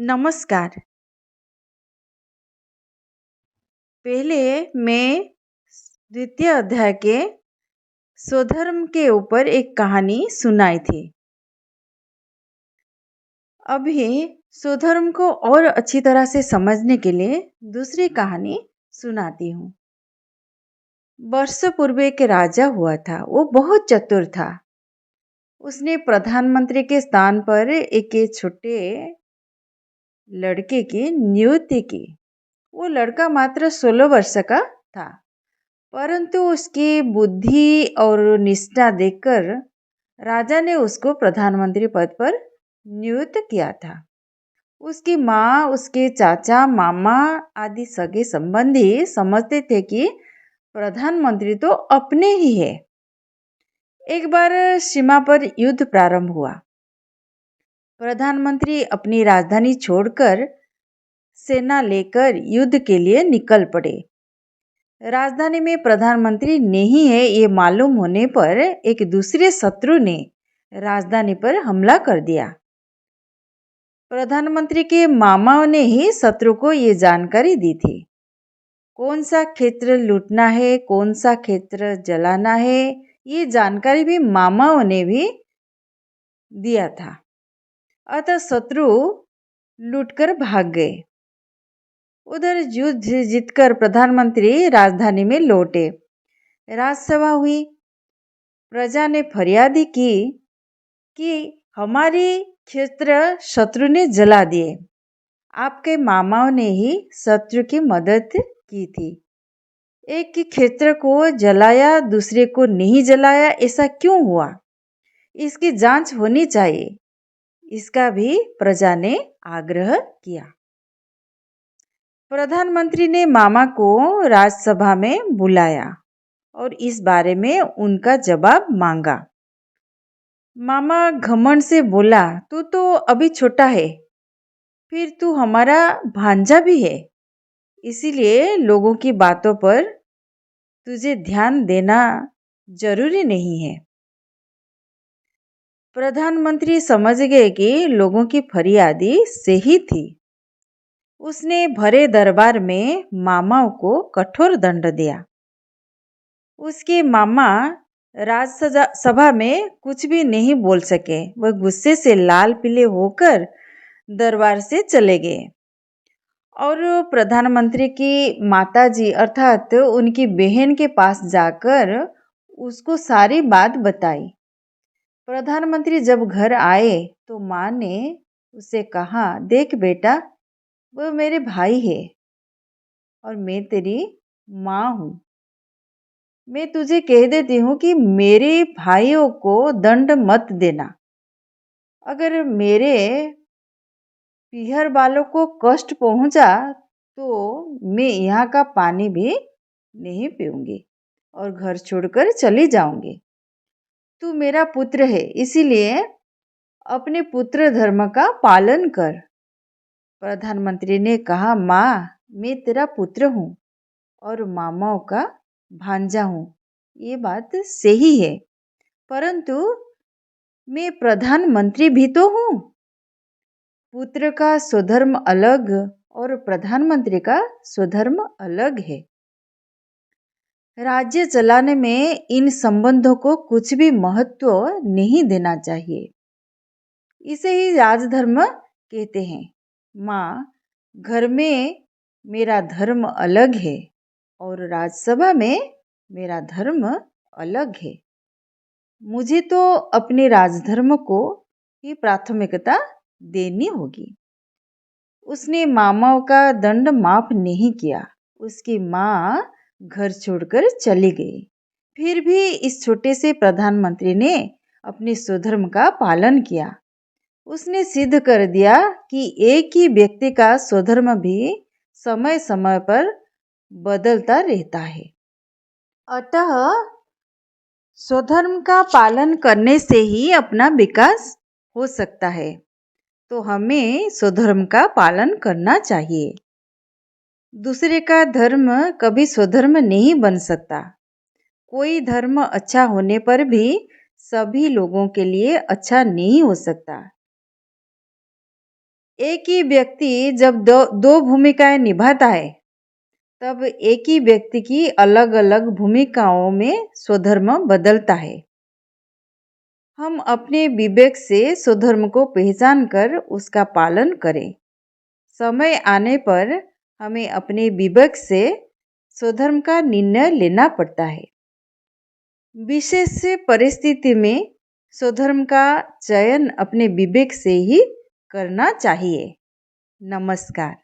नमस्कार। पहले मैं द्वितीय अध्याय के स्वधर्म के ऊपर एक कहानी सुनाई थी। अभी स्वधर्म को और अच्छी तरह से समझने के लिए दूसरी कहानी सुनाती हूँ। वर्षों पूर्व एक राजा हुआ था। वो बहुत चतुर था। उसने प्रधानमंत्री के स्थान पर एक छोटे लड़के की नियुक्ति की। वो लड़का मात्र 16 वर्ष का था, परंतु उसकी बुद्धि और निष्ठा देखकर राजा ने उसको प्रधानमंत्री पद पर नियुक्त किया था। उसकी माँ, उसके चाचा, मामा आदि सगे संबंधी समझते थे कि प्रधानमंत्री तो अपने ही है। एक बार सीमा पर युद्ध प्रारंभ हुआ। प्रधानमंत्री अपनी राजधानी छोड़कर सेना लेकर युद्ध के लिए निकल पड़े। राजधानी में प्रधानमंत्री नहीं है ये मालूम होने पर एक दूसरे शत्रु ने राजधानी पर हमला कर दिया। प्रधानमंत्री के मामाओं ने ही शत्रु को ये जानकारी दी थी। कौन सा क्षेत्र लूटना है, कौन सा क्षेत्र जलाना है, ये जानकारी भी मामाओं ने भी दिया था। अतः शत्रु लूटकर भाग गए। उधर युद्ध जीतकर प्रधानमंत्री राजधानी में लौटे। राजसभा हुई। प्रजा ने फरियादी की कि हमारी क्षेत्र शत्रु ने जला दिए। आपके मामाओं ने ही शत्रु की मदद की थी। एक के क्षेत्र को जलाया, दूसरे को नहीं जलाया, ऐसा क्यों हुआ? इसकी जांच होनी चाहिए। इसका भी प्रजा ने आग्रह किया। प्रधानमंत्री ने मामा को राज्यसभा में बुलाया और इस बारे में उनका जवाब मांगा। मामा घमंड से बोला, तू तो अभी छोटा है, फिर तू हमारा भांजा भी है, इसीलिए लोगों की बातों पर तुझे ध्यान देना जरूरी नहीं है। प्रधानमंत्री समझ गए कि लोगों की फरियादी सही थी। उसने भरे दरबार में मामाओं को कठोर दंड दिया। उसके मामा राज्यसभा में कुछ भी नहीं बोल सके। वह गुस्से से लाल पीले होकर दरबार से चले गए और प्रधानमंत्री की माताजी अर्थात उनकी बहन के पास जाकर उसको सारी बात बताई। प्रधानमंत्री जब घर आए तो माँ ने उसे कहा, देख बेटा, वो मेरे भाई है और मैं तेरी माँ हूँ। मैं तुझे कह देती हूँ कि मेरे भाइयों को दंड मत देना। अगर मेरे पीहर वालों को कष्ट पहुँचा तो मैं यहाँ का पानी भी नहीं पीऊँगी और घर छोड़कर चली जाऊँगी। तू मेरा पुत्र है, इसीलिए अपने पुत्र धर्म का पालन कर। प्रधानमंत्री ने कहा, माँ, मैं तेरा पुत्र हूँ और मामाओं का भांजा हूँ, ये बात सही है, परंतु मैं प्रधानमंत्री भी तो हूँ। पुत्र का स्वधर्म अलग और प्रधानमंत्री का स्वधर्म अलग है। राज्य चलाने में इन संबंधों को कुछ भी महत्व नहीं देना चाहिए। इसे ही राजधर्म कहते हैं। माँ, घर में मेरा धर्म अलग है और राज्यसभा में मेरा धर्म अलग है। मुझे तो अपने राजधर्म को ही प्राथमिकता देनी होगी। उसने मामाओं का दंड माफ नहीं किया। उसकी माँ घर छोड़कर चली गई। फिर भी इस छोटे से प्रधानमंत्री ने अपने स्वधर्म का पालन किया। उसने सिद्ध कर दिया कि एक ही व्यक्ति का स्वधर्म भी समय समय पर बदलता रहता है। अतः स्वधर्म का पालन करने से ही अपना विकास हो सकता है। तो हमें स्वधर्म का पालन करना चाहिए। दूसरे का धर्म कभी स्वधर्म नहीं बन सकता। कोई धर्म अच्छा होने पर भी सभी लोगों के लिए अच्छा नहीं हो सकता। एक ही व्यक्ति जब दो दो भूमिकाएं निभाता है, तब एक ही व्यक्ति की अलग-अलग भूमिकाओं में स्वधर्म बदलता है। हम अपने विवेक से स्वधर्म को पहचान कर उसका पालन करें। समय आने पर हमें अपने विवेक से स्वधर्म का निर्णय लेना पड़ता है। विशेष परिस्थिति में स्वधर्म का चयन अपने विवेक से ही करना चाहिए। नमस्कार।